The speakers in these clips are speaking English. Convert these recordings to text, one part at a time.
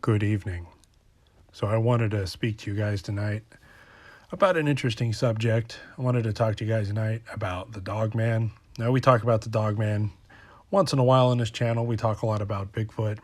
Good evening. So I wanted to speak to you guys tonight about an interesting subject. I wanted to talk to you guys tonight about the Dogman. Now, we talk about the Dogman once in a while on this channel. We talk a lot about Bigfoot.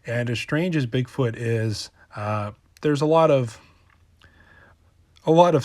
And as strange as Bigfoot is, there's a lot of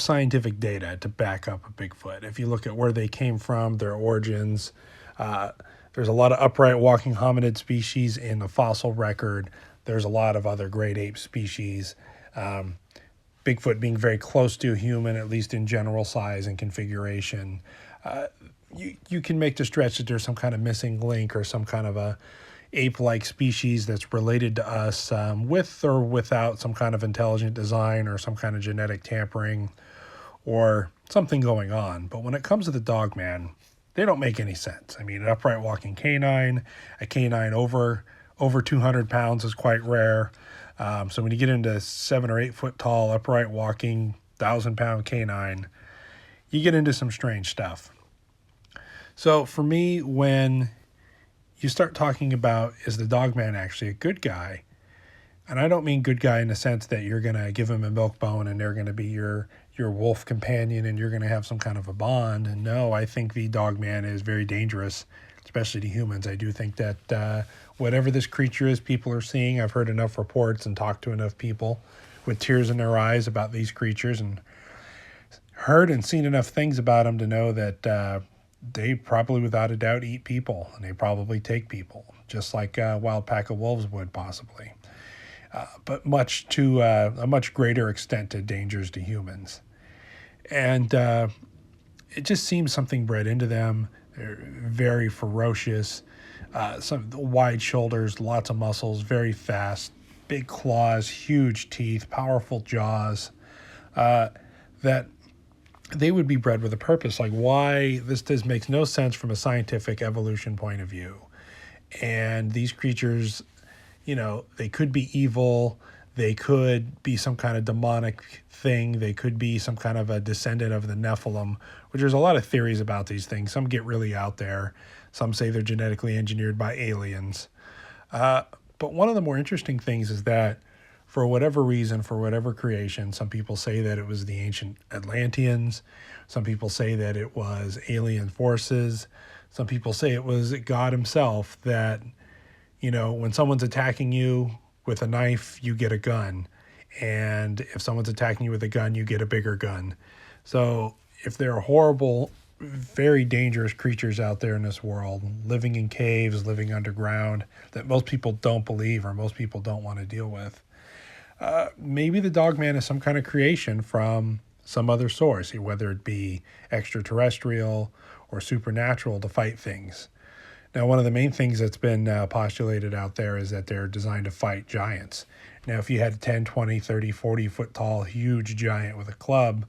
scientific data to back up a Bigfoot. If you look at where they came from, their origins, there's a lot of upright walking hominid species in the fossil record. There's a lot of other great ape species. Bigfoot being very close to a human, at least in general size and configuration. You can make the stretch that there's some kind of missing link or some kind of a ape-like species that's related to us with or without some kind of intelligent design or some kind of genetic tampering or something going on. But when it comes to the Dogman, they don't make any sense. I mean, an upright walking canine, a canine over 200 pounds is quite rare. So when you get into 7 or 8 foot tall, upright walking, 1,000-pound canine, you get into some strange stuff. So for me, when you start talking about, is the Dogman actually a good guy? And I don't mean good guy in the sense that you're going to give him a milk bone and they're going to be your wolf companion and you're going to have some kind of a bond. And no, I think the Dogman is very dangerous, especially to humans. I do think that whatever this creature is people are seeing, I've heard enough reports and talked to enough people with tears in their eyes about these creatures and heard and seen enough things about them to know that they probably without a doubt eat people and they probably take people, just like a wild pack of wolves would possibly. But much to a much greater extent to dangers to humans. And it just seems something bred into them. They're very ferocious, some wide shoulders, lots of muscles, very fast, big claws, huge teeth, powerful jaws, that they would be bred with a purpose. Like, why? This makes no sense from a scientific evolution point of view. And these creatures, they could be evil. They could be some kind of demonic thing. They could be some kind of a descendant of the Nephilim, which there's a lot of theories about these things. Some get really out there. Some say they're genetically engineered by aliens. But one of the more interesting things is that for whatever reason, for whatever creation, some people say that it was the ancient Atlanteans. Some people say that it was alien forces. Some people say it was God himself that, when someone's attacking you with a knife, you get a gun. And if someone's attacking you with a gun, you get a bigger gun. So if there are horrible, very dangerous creatures out there in this world, living in caves, living underground, that most people don't believe or most people don't want to deal with, maybe the Dogman is some kind of creation from some other source, whether it be extraterrestrial or supernatural to fight things. Now, one of the main things that's been postulated out there is that they're designed to fight giants. Now, if you had a 10, 20, 30, 40 foot tall, huge giant with a club,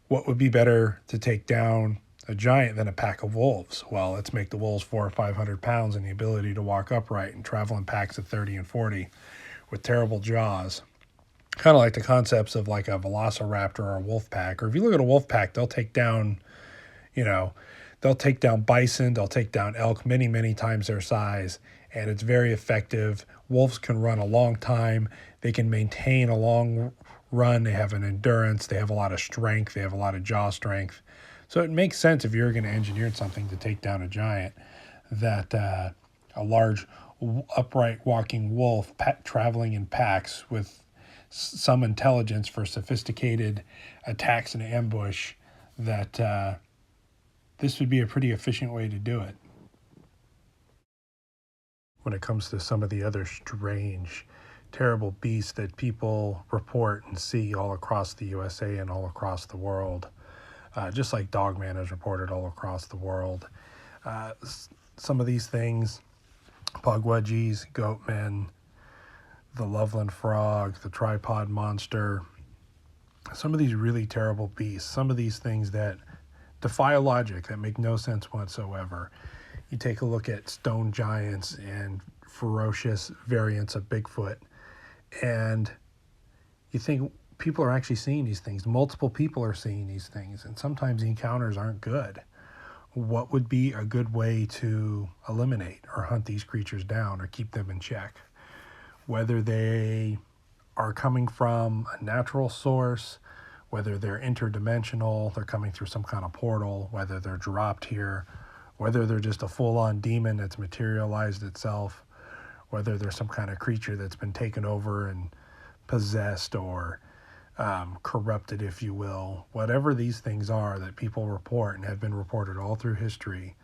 what would be better to take down a giant than a pack of wolves? Well, let's make the wolves 400 or 500 pounds and the ability to walk upright and travel in packs of 30 and 40 with terrible jaws. Kind of like the concepts of like a velociraptor or a wolf pack. Or if you look at a wolf pack, they'll take down, they'll take down bison, they'll take down elk many, many times their size. And it's very effective. Wolves can run a long time. They can maintain a long run. They have an endurance. They have a lot of strength. They have a lot of jaw strength. So it makes sense if you're going to engineer something to take down a giant, that a large upright walking wolf traveling in packs with some intelligence for sophisticated attacks and ambush, that this would be a pretty efficient way to do it. When it comes to some of the other strange, terrible beasts that people report and see all across the USA and all across the world, just like Dogman is reported all across the world, some of these things, pugwudgies, goatmen, the Loveland frog, the tripod monster, some of these really terrible beasts, some of these things that defy logic, that make no sense whatsoever. You take a look at stone giants and ferocious variants of Bigfoot, and you think people are actually seeing these things. Multiple people are seeing these things, and sometimes the encounters aren't good. What would be a good way to eliminate or hunt these creatures down or keep them in check? whether they are coming from a natural source, whether they're interdimensional, they're coming through some kind of portal, whether they're dropped here, whether they're just a full-on demon that's materialized itself, whether they're some kind of creature that's been taken over and possessed or corrupted, if you will. Whatever these things are that people report and have been reported all through history,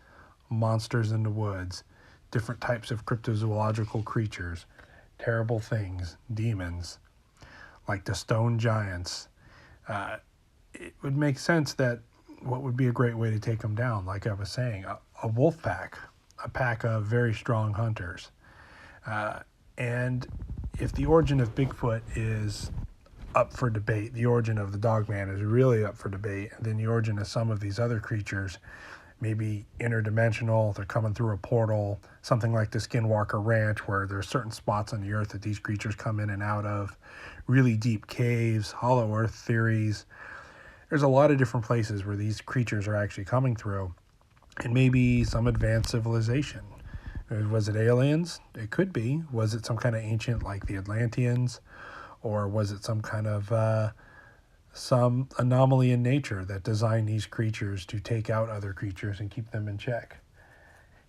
monsters in the woods, different types of cryptozoological creatures, terrible things, demons, like the stone giants, it would make sense that what would be a great way to take them down, like I was saying, a wolf pack, a pack of very strong hunters. And if the origin of Bigfoot is up for debate, the origin of the Dogman is really up for debate, and then the origin of some of these other creatures, maybe interdimensional, they're coming through a portal, something like the Skinwalker Ranch, where there's certain spots on the earth that these creatures come in and out of, really deep caves, hollow earth theories. There's a lot of different places where these creatures are actually coming through, and maybe some advanced civilization. Was it aliens? It could be. Was it some kind of ancient, like the Atlanteans? Or was it some kind of some anomaly in nature that designed these creatures to take out other creatures and keep them in check?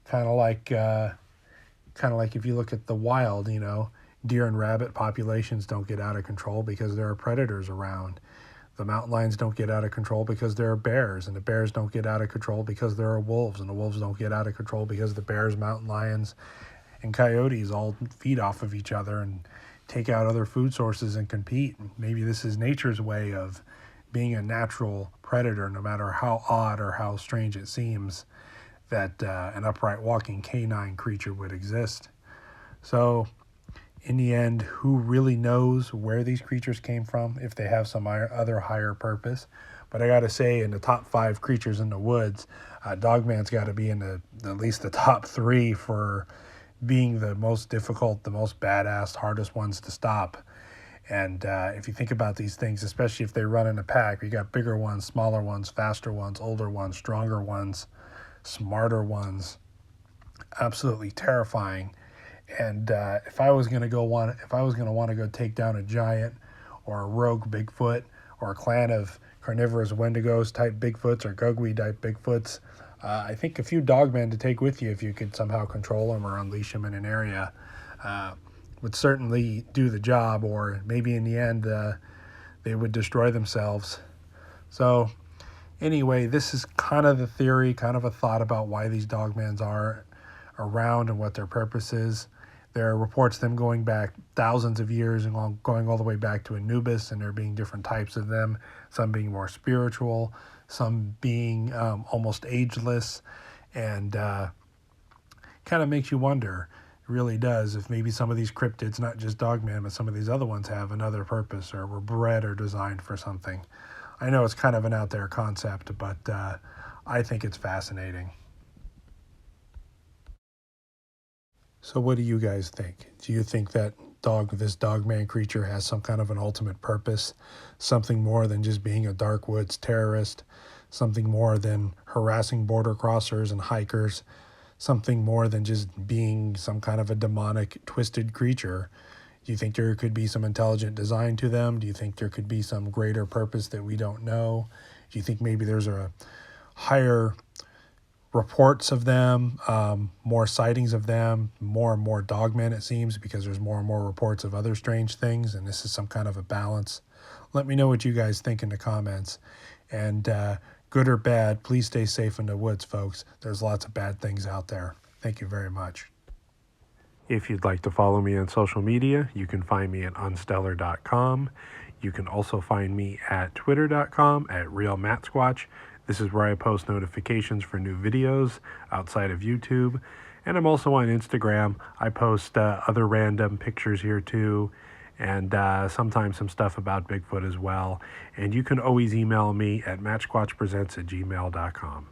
Kind of like if you look at the wild, you know, deer and rabbit populations don't get out of control because there are predators around. The mountain lions don't get out of control because there are bears, and the bears don't get out of control because there are wolves, and the wolves don't get out of control because the bears, mountain lions, and coyotes all feed off of each other and take out other food sources and compete. Maybe this is nature's way of being a natural predator, no matter how odd or how strange it seems that an upright walking canine creature would exist. So in the end, who really knows where these creatures came from, if they have some other higher purpose? But I got to say, in the top 5 creatures in the woods, Dogman's got to be in at least the top 3 for being the most difficult, the most badass, hardest ones to stop. And if you think about these things, especially if they run in a pack, you got bigger ones, smaller ones, faster ones, older ones, stronger ones, smarter ones, absolutely terrifying. And if I was going to want to go take down a giant or a rogue Bigfoot or a clan of carnivorous Wendigos type Bigfoots or Gugwe type Bigfoots, I think a few dogmen to take with you, if you could somehow control them or unleash them in an area, would certainly do the job, or maybe in the end they would destroy themselves. So anyway, this is kind of the theory, kind of a thought about why these dogmans are around and what their purpose is. There are reports of them going back thousands of years and going all the way back to Anubis, and there being different types of them, some being more spiritual, some being almost ageless, and kind of makes you wonder, it really does, if maybe some of these cryptids, not just Dogman, but some of these other ones have another purpose or were bred or designed for something. I know it's kind of an out there concept, but I think it's fascinating. So what do you guys think? Do you think that this Dogman creature has some kind of an ultimate purpose? Something more than just being a dark woods terrorist? Something more than harassing border crossers and hikers? Something more than just being some kind of a demonic, twisted creature? Do you think there could be some intelligent design to them? Do you think there could be some greater purpose that we don't know? Do you think maybe there's a higher reports of them, more sightings of them, more and more dogmen, it seems, because there's more and more reports of other strange things, and this is some kind of a balance? Let me know what you guys think in the comments. And good or bad, please stay safe in the woods, folks. There's lots of bad things out there. Thank you very much. If you'd like to follow me on social media, you can find me at unstellar.com. You can also find me at twitter.com at realmattsquatch. This is where I post notifications for new videos outside of YouTube. And I'm also on Instagram. I post other random pictures here too, and sometimes some stuff about Bigfoot as well. And you can always email me at mattsquatchpresents@gmail.com.